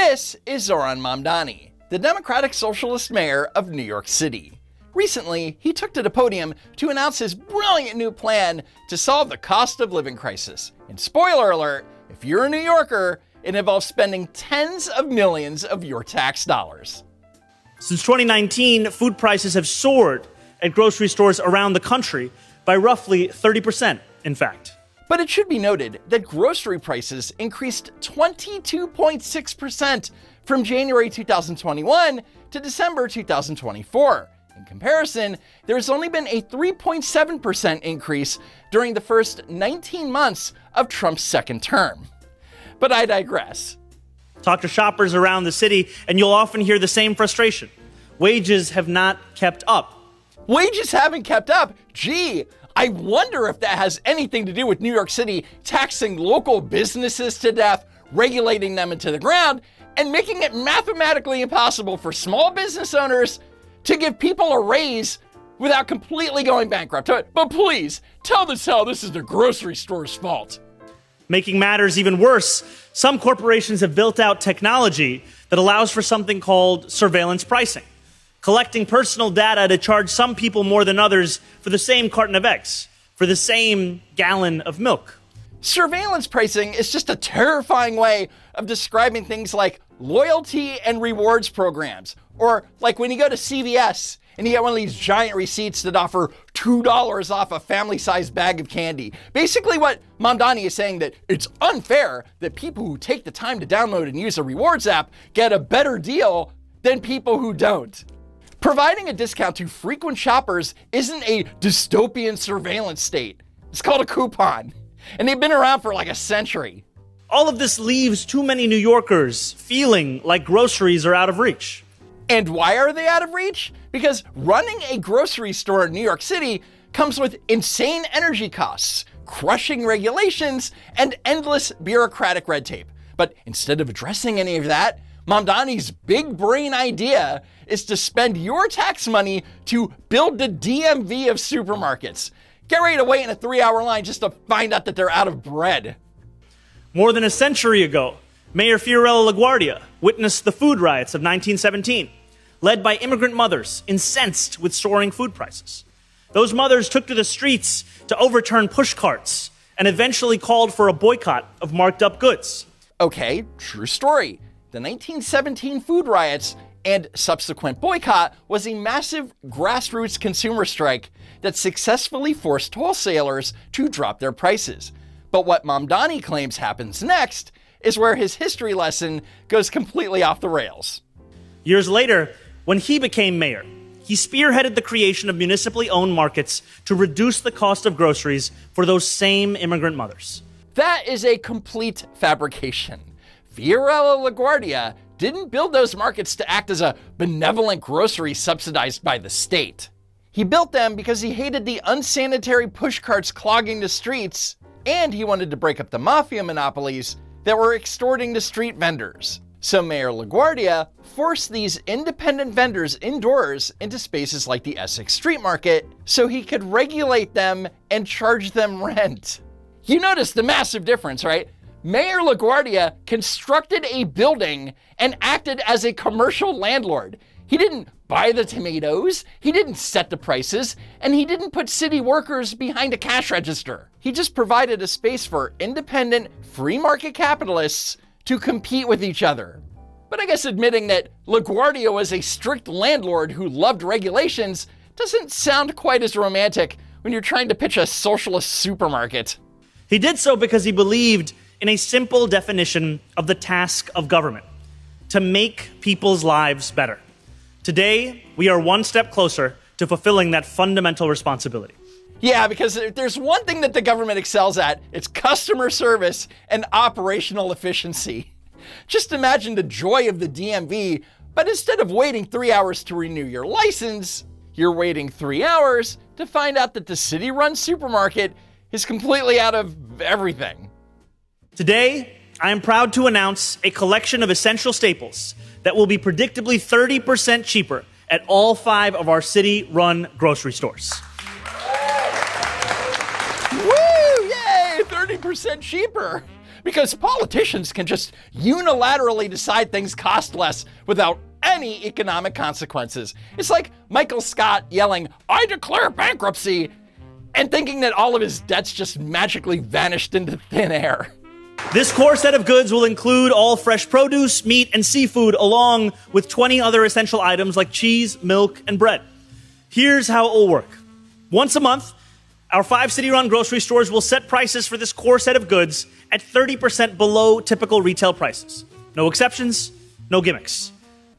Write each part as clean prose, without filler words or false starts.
This is Zoran Mamdani, the Democratic Socialist Mayor of New York City. Recently, he took to the podium to announce his brilliant new plan to solve the cost of living crisis. And spoiler alert, if you're a New Yorker, it involves spending tens of millions of your tax dollars. Since 2019, food prices have soared at grocery stores around the country by roughly 30%, in fact. But it should be noted that grocery prices increased 22.6% from January 2021 to December 2024. In comparison, there has only been a 3.7% increase during the first 19 months of Trump's second term. But I digress. Talk to shoppers around the city, and you'll often hear the same frustration. Wages have not kept up. Wages haven't kept up? Gee, I wonder if that has anything to do with New York City taxing local businesses to death, regulating them into the ground, and making it mathematically impossible for small business owners to give people a raise without completely going bankrupt. But please, tell us how this is the grocery store's fault. Making matters even worse, some corporations have built out technology that allows for something called surveillance pricing, collecting personal data to charge some people more than others for the same carton of eggs, for the same gallon of milk. Surveillance pricing is just a terrifying way of describing things like loyalty and rewards programs, or like when you go to CVS and you get one of these giant receipts that offer $2 off a family-sized bag of candy. Basically what Mamdani is saying, that it's unfair that people who take the time to download and use a rewards app get a better deal than people who don't. Providing a discount to frequent shoppers isn't a dystopian surveillance state. It's called a coupon. And they've been around for like a century. All of this leaves too many New Yorkers feeling like groceries are out of reach. And why are they out of reach? Because running a grocery store in New York City comes with insane energy costs, crushing regulations, and endless bureaucratic red tape. But instead of addressing any of that, Mamdani's big brain idea is to spend your tax money to build the DMV of supermarkets. Get ready to wait in a 3-hour line just to find out that they're out of bread. More than a century ago, Mayor Fiorello LaGuardia witnessed the food riots of 1917, led by immigrant mothers incensed with soaring food prices. Those mothers took to the streets to overturn push carts and eventually called for a boycott of marked up goods. Okay, true story. The 1917 food riots and subsequent boycott was a massive grassroots consumer strike that successfully forced wholesalers to drop their prices. But what Mamdani claims happens next is where his history lesson goes completely off the rails. Years later, when he became mayor, he spearheaded the creation of municipally owned markets to reduce the cost of groceries for those same immigrant mothers. That is a complete fabrication. Fiorello LaGuardia didn't build those markets to act as a benevolent grocery subsidized by the state. He built them because he hated the unsanitary pushcarts clogging the streets, and he wanted to break up the mafia monopolies that were extorting the street vendors. So Mayor LaGuardia forced these independent vendors indoors into spaces like the Essex Street Market so he could regulate them and charge them rent. You notice the massive difference, right? Mayor LaGuardia constructed a building and acted as a commercial landlord. He didn't buy the tomatoes, he didn't set the prices, and he didn't put city workers behind a cash register. He just provided a space for independent, free market capitalists to compete with each other. But I guess admitting that LaGuardia was a strict landlord who loved regulations doesn't sound quite as romantic when you're trying to pitch a socialist supermarket. He did so because he believed in a simple definition of the task of government: to make people's lives better. Today, we are one step closer to fulfilling that fundamental responsibility. Yeah, because if there's one thing that the government excels at, it's customer service and operational efficiency. Just imagine the joy of the DMV, but instead of waiting 3 hours to renew your license, you're waiting 3 hours to find out that the city-run supermarket is completely out of everything. Today, I am proud to announce a collection of essential staples that will be predictably 30% cheaper at all 5 of our city-run grocery stores. Woo! Yay! 30% cheaper! because politicians can just unilaterally decide things cost less without any economic consequences. It's like Michael Scott yelling, "I declare bankruptcy," and thinking that all of his debts just magically vanished into thin air. This core set of goods will include all fresh produce, meat, and seafood, along with 20 other essential items like cheese, milk, and bread. Here's how it will work. Once a month, our 5 city-run grocery stores will set prices for this core set of goods at 30% below typical retail prices. No exceptions, no gimmicks.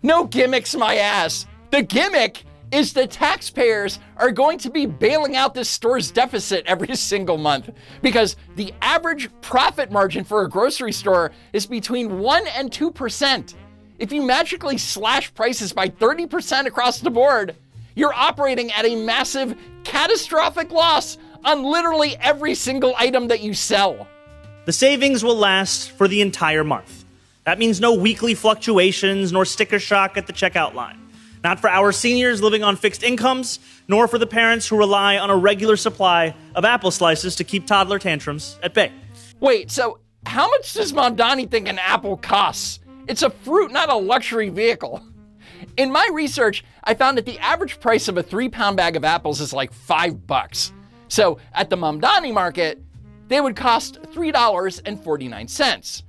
No gimmicks, my ass. The gimmick is the taxpayers are going to be bailing out this store's deficit every single month, because the average profit margin for a grocery store is between 1 and 2%. If you magically slash prices by 30% across the board, you're operating at a massive, catastrophic loss on literally every single item that you sell. The savings will last for the entire month. That means no weekly fluctuations nor sticker shock at the checkout line. Not for our seniors living on fixed incomes, nor for the parents who rely on a regular supply of apple slices to keep toddler tantrums at bay. Wait, so how much does Mom Donnie think an apple costs? It's a fruit, not a luxury vehicle. In my research, I found that the average price of a 3-pound bag of apples is like $5. So at the Mom Donnie market, they would cost $3.49.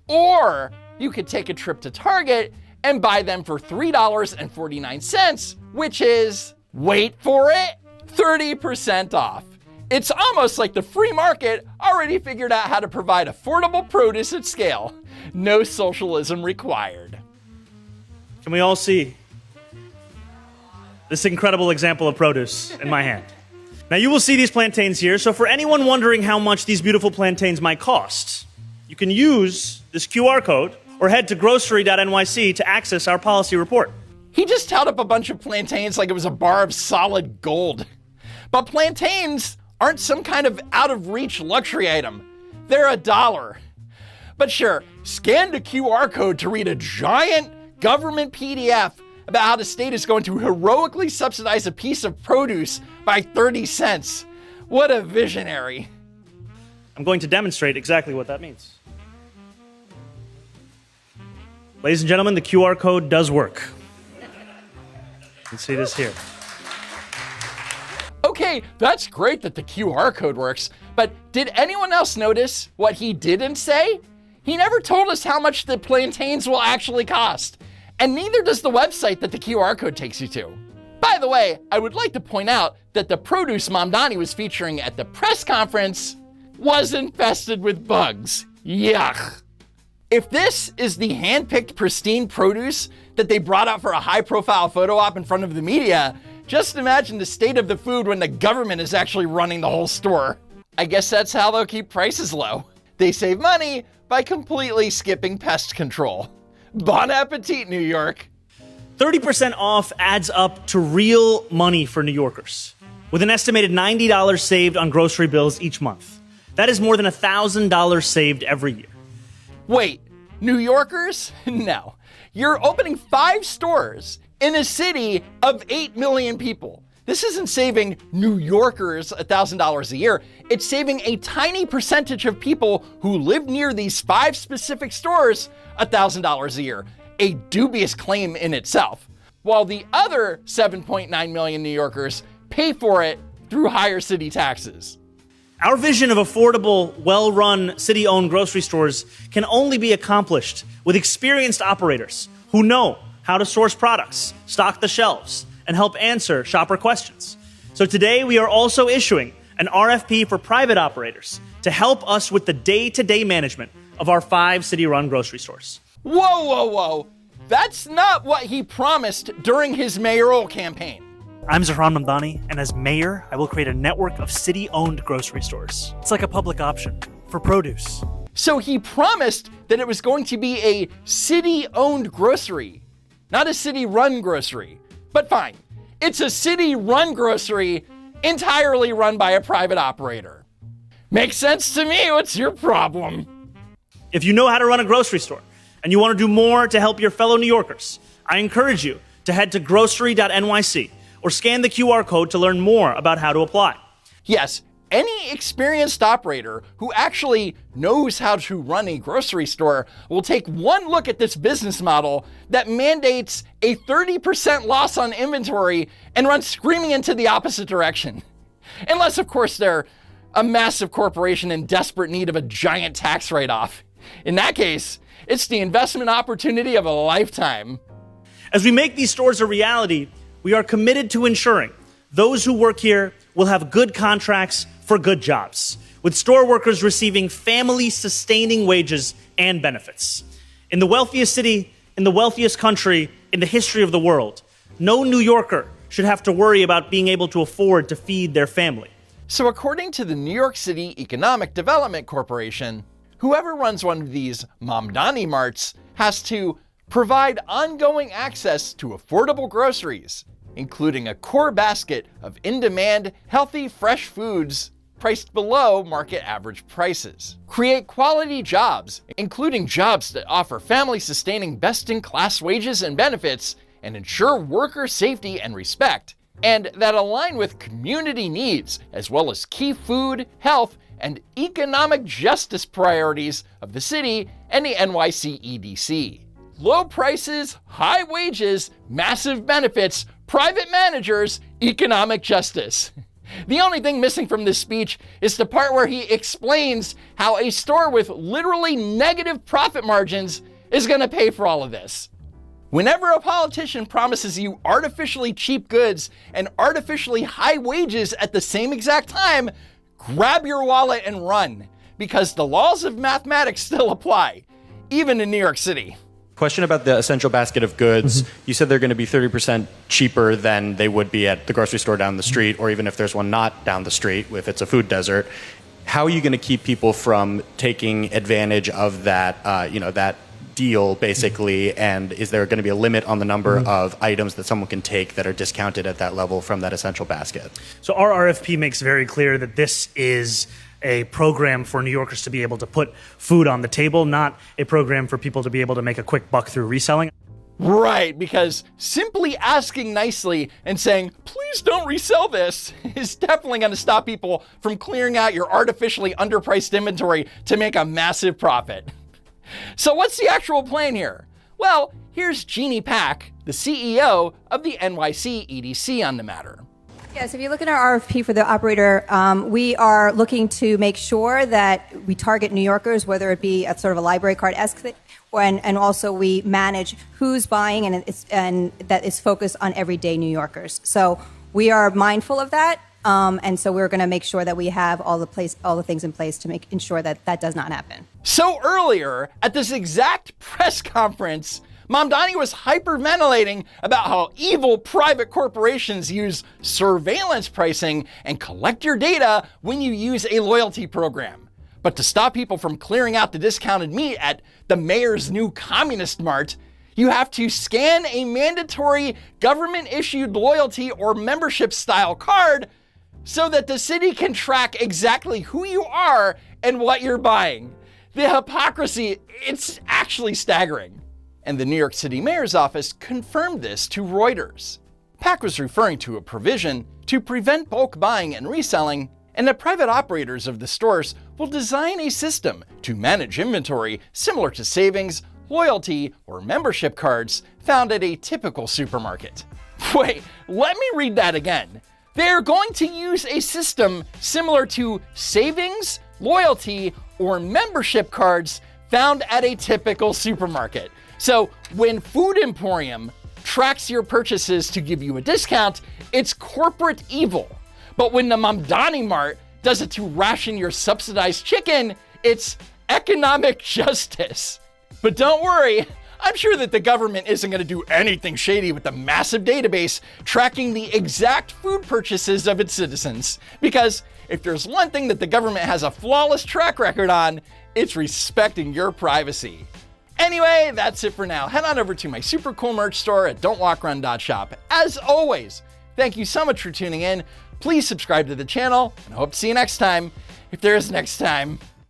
Or you could take a trip to Target and buy them for $3.49, which is, wait for it, 30% off. It's almost like the free market already figured out how to provide affordable produce at scale. No socialism required. Can we all see this incredible example of produce in my hand? Now you will see these plantains here, so for anyone wondering how much these beautiful plantains might cost, you can use this QR code or head to grocery.nyc to access our policy report. He just held up a bunch of plantains like it was a bar of solid gold. But plantains aren't some kind of out-of-reach luxury item. They're $1. But sure, scan the QR code to read a giant government PDF about how the state is going to heroically subsidize a piece of produce by 30 cents. What a visionary. I'm going to demonstrate exactly what that means. Ladies and gentlemen, the QR code does work. You can see this here. Okay, that's great that the QR code works, but did anyone else notice what he didn't say? He never told us how much the plantains will actually cost, and neither does the website that the QR code takes you to. By the way, I would like to point out that the produce Mom Donnie was featuring at the press conference was infested with bugs. Yuck. If this is the hand-picked pristine produce that they brought out for a high-profile photo op in front of the media, just imagine the state of the food when the government is actually running the whole store. I guess that's how they'll keep prices low. They save money by completely skipping pest control. Bon appetit, New York. 30% off adds up to real money for New Yorkers, with an estimated $90 saved on grocery bills each month. That is more than $1,000 saved every year. Wait, New Yorkers? No. You're opening 5 stores in a city of 8 million people. This isn't saving New Yorkers $1,000 a year. It's saving a tiny percentage of people who live near these 5 specific stores $1,000 a year. A dubious claim in itself. While the other 7.9 million New Yorkers pay for it through higher city taxes. Our vision of affordable, well-run, city-owned grocery stores can only be accomplished with experienced operators who know how to source products, stock the shelves, and help answer shopper questions. So today, we are also issuing an RFP for private operators to help us with the day-to-day management of our 5 city-run grocery stores. Whoa, whoa, whoa. That's not what he promised during his mayoral campaign. I'm Zahran Mamdani, and as mayor, I will create a network of city-owned grocery stores. It's like a public option for produce. So he promised that it was going to be a city-owned grocery, not a city-run grocery. But fine, it's a city-run grocery entirely run by a private operator. Makes sense to me. What's your problem? If you know how to run a grocery store and you want to do more to help your fellow New Yorkers, I encourage you to head to grocery.nyc or scan the QR code to learn more about how to apply. Yes, any experienced operator who actually knows how to run a grocery store will take one look at this business model that mandates a 30% loss on inventory and run screaming into the opposite direction. Unless, of course, they're a massive corporation in desperate need of a giant tax write-off. In that case, it's the investment opportunity of a lifetime. As we make these stores a reality, we are committed to ensuring those who work here will have good contracts for good jobs, with store workers receiving family-sustaining wages and benefits. In the wealthiest city, in the wealthiest country, in the history of the world, no New Yorker should have to worry about being able to afford to feed their family. So according to the New York City Economic Development Corporation, whoever runs one of these Mamdani marts has to provide ongoing access to affordable groceries, including a core basket of in-demand, healthy, fresh foods priced below market average prices. Create quality jobs, including jobs that offer family-sustaining best-in-class wages and benefits and ensure worker safety and respect, and that align with community needs, as well as key food, health, and economic justice priorities of the city and the NYC EDC. Low prices, high wages, massive benefits, private managers, economic justice. The only thing missing from this speech is the part where he explains how a store with literally negative profit margins is going to pay for all of this. Whenever a politician promises you artificially cheap goods and artificially high wages at the same exact time, grab your wallet and run, because the laws of mathematics still apply, even in New York City. Question about the essential basket of goods. You said they're going to be 30% cheaper than they would be at the grocery store down the street, or even if there's one not down the street, if it's a food desert. How are you going to keep people from taking advantage of that, that deal, basically? And is there going to be a limit on the number of items that someone can take that are discounted at that level from that essential basket? So our RFP makes very clear that this is a program for New Yorkers to be able to put food on the table, not a program for people to be able to make a quick buck through reselling. Right, because simply asking nicely and saying, please don't resell this, is definitely going to stop people from clearing out your artificially underpriced inventory to make a massive profit. So what's the actual plan here? Well, here's Jeannie Pak, the CEO of the NYC EDC, on the matter. Yes, if you look at our RFP for the operator, we are looking to make sure that we target New Yorkers, whether it be a sort of a library card-esque thing, and also we manage who's buying and that is focused on everyday New Yorkers. So we are mindful of that, and so we're going to make sure that we have all the things in place to ensure that that does not happen. So earlier, at this exact press conference, Mamdani was hyperventilating about how evil private corporations use surveillance pricing and collect your data when you use a loyalty program. But to stop people from clearing out the discounted meat at the mayor's new communist mart, you have to scan a mandatory government-issued loyalty or membership-style card so that the city can track exactly who you are and what you're buying. The hypocrisy, it's actually staggering. And the New York City Mayor's office confirmed this to Reuters. Pak was referring to a provision to prevent bulk buying and reselling, and that private operators of the stores will design a system to manage inventory similar to savings, loyalty, or membership cards found at a typical supermarket. Wait, let me read that again. They're going to use a system similar to savings, loyalty, or membership cards found at a typical supermarket. So when Food Emporium tracks your purchases to give you a discount, it's corporate evil. But when the Mamdani Mart does it to ration your subsidized chicken, it's economic justice. But don't worry, I'm sure that the government isn't going to do anything shady with the massive database tracking the exact food purchases of its citizens. Because if there's one thing that the government has a flawless track record on, it's respecting your privacy. Anyway, that's it for now. Head on over to my super cool merch store at don'twalkrun.shop. As always, thank you so much for tuning in. Please subscribe to the channel, and I hope to see you next time, if there is next time.